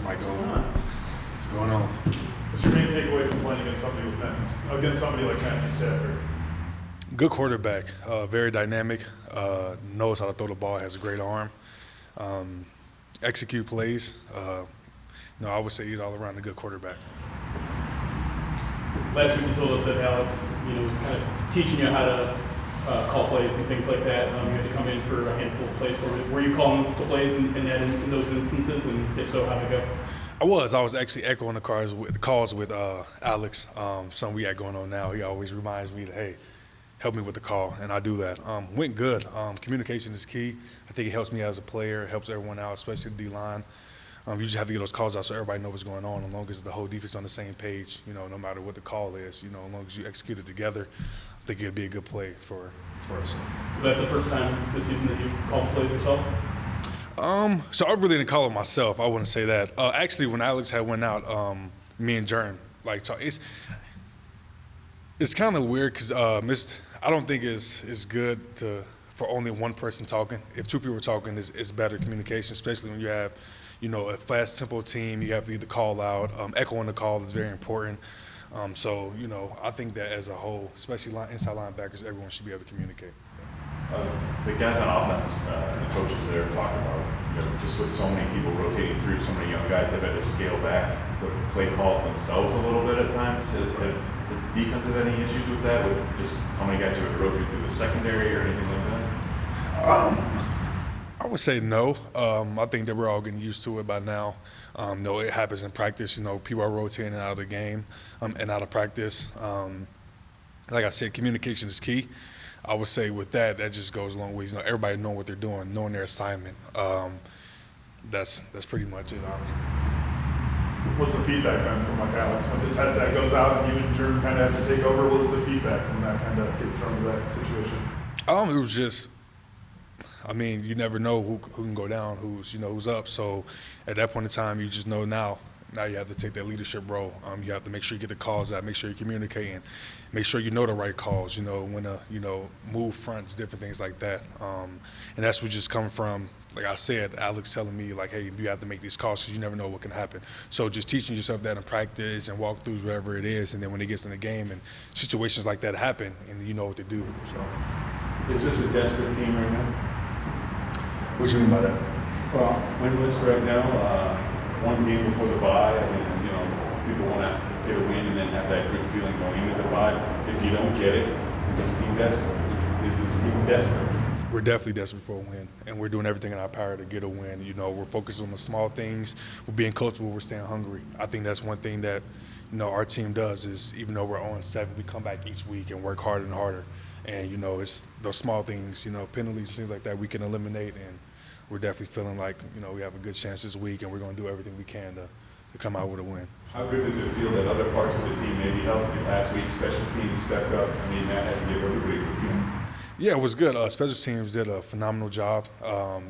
Michael. What's going on? What's your main takeaway from playing against somebody like Matthew Stafford? Good quarterback, very dynamic, knows how to throw the ball, has a great arm, execute plays. I would say he's all around a good quarterback. Last week you told us that Alex, was kind of teaching you how to call plays and things like that. You had to come in for a handful of plays for it. Were you calling the plays in those instances, and if so, how'd it go? I was actually echoing the calls with Alex, something we got going on now. He always reminds me that, hey, help me with the call, and I do that. Went good. Communication is key. I think it helps me as a player, helps everyone out, especially the D-line. You just have to get those calls out so everybody knows what's going on, as long as the whole defense on the same page, no matter what the call is. As long as you execute it together, I think it'd be a good play for us. Was that the first time this season that you've called plays yourself? So I really didn't call it myself. I wouldn't say that. Actually, when Alex had went out, me and Jern it's kind of weird because I don't think it's good for only one person talking. If two people are talking, it's better communication, especially when you have a fast tempo team. You have to get the call out. Echoing the call is very important. I think that as a whole, especially inside linebackers, everyone should be able to communicate. The guys on offense and the coaches there talk about, just with so many people rotating through, so many young guys, they've had to scale back the play calls themselves a little bit at times. Has the defense had any issues with that, with just how many guys who have rotated through the secondary or anything like that? I would say no. I think that we're all getting used to it by now. No, it happens in practice. People are rotating out of the game and out of practice. Like I said, communication is key. I would say with that just goes a long way. Everybody knowing what they're doing, knowing their assignment. That's pretty much it, honestly. What's the feedback been from Alex when this headset goes out and you and Drew kind of have to take over? What's the feedback from that kind of get thrown into that situation? It was just, you never know who can go down, who's up. So at that point in time, you just know now you have to take that leadership role. You have to make sure you get the calls out, make sure you're communicating, make sure you know the right calls, when to, move fronts, different things like that. And that's what just coming from, like I said, Alex telling me, like, hey, you have to make these calls because you never know what can happen. So just teaching yourself that in practice and walkthroughs, wherever it is, and then when it gets in the game and situations like that happen, and you know what to do. So. Is this a desperate team right now? What do you mean by that? Well, winless right now, one game before the bye. People want to get a win and then have that good feeling going into the bye. If you don't get it, is this team desperate? Is this team desperate? We're definitely desperate for a win, and we're doing everything in our power to get a win. We're focused on the small things. We're being coachable. We're staying hungry. I think that's one thing that, our team does is, even though we're 0-7, we come back each week and work harder and harder. And, it's those small things, penalties, things like that we can eliminate. And we're definitely feeling like, we have a good chance this week, and we're going to do everything we can to come out with a win. How good does it feel that other parts of the team maybe helped you? Last week, special teams stepped up. That had to give everybody a good feeling. Yeah, it was good. Special teams did a phenomenal job.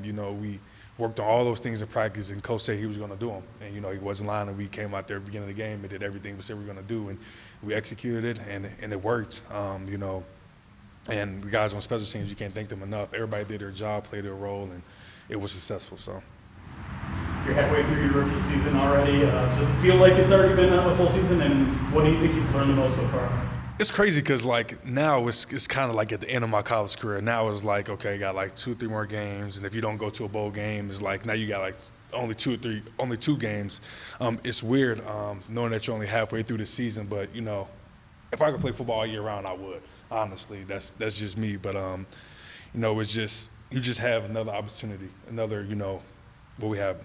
We worked on all those things in practice, and Coach said he was going to do them. And, he wasn't lying, and we came out there at the beginning of the game and did everything we said we were going to do, and we executed it, and it worked, And the guys on special teams, you can't thank them enough. Everybody did their job, played their role, and it was successful. So. You're halfway through your rookie season already. Does it feel like it's already been a full season? And what do you think you've learned the most so far? It's crazy because, now it's kind of like at the end of my college career. Now it's like, okay, got 2-3 more games. And if you don't go to a bowl game, it's like now you got only two games. It's weird knowing that you're only halfway through the season. But, if I could play football all year round, I would. Honestly, that's just me. But, it's just you just have another opportunity, what we have,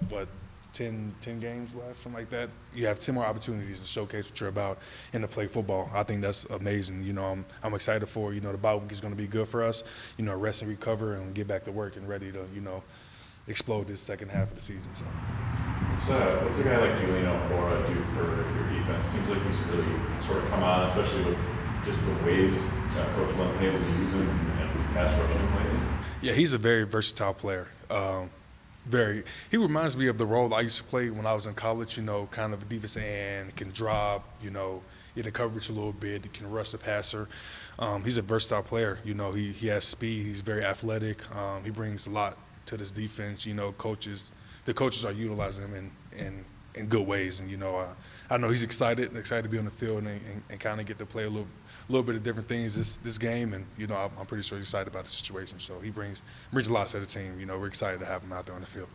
10 games left, something like that. You have 10 more opportunities to showcase what you're about and to play football. I think that's amazing. I'm excited for, the bye week is going to be good for us, rest and recover and get back to work and ready to, explode this second half of the season. So. What's a guy like Julian Okwara do for your defense? Seems like he's really sort of come on, especially with just the ways Coach Lunt's been able to use him and pass rushing lately. Yeah, he's a very versatile player. He reminds me of the role I used to play when I was in college, kind of a defensive end, can drop, in the coverage a little bit, he can rush the passer. He's a versatile player, he has speed, he's very athletic, he brings a lot to this defense, the coaches are utilizing him in in good ways. And I know he's excited to be on the field and kind of get to play a little bit of different things this game. And I'm pretty sure he's excited about the situation. So he brings a lot to the team. We're excited to have him out there on the field.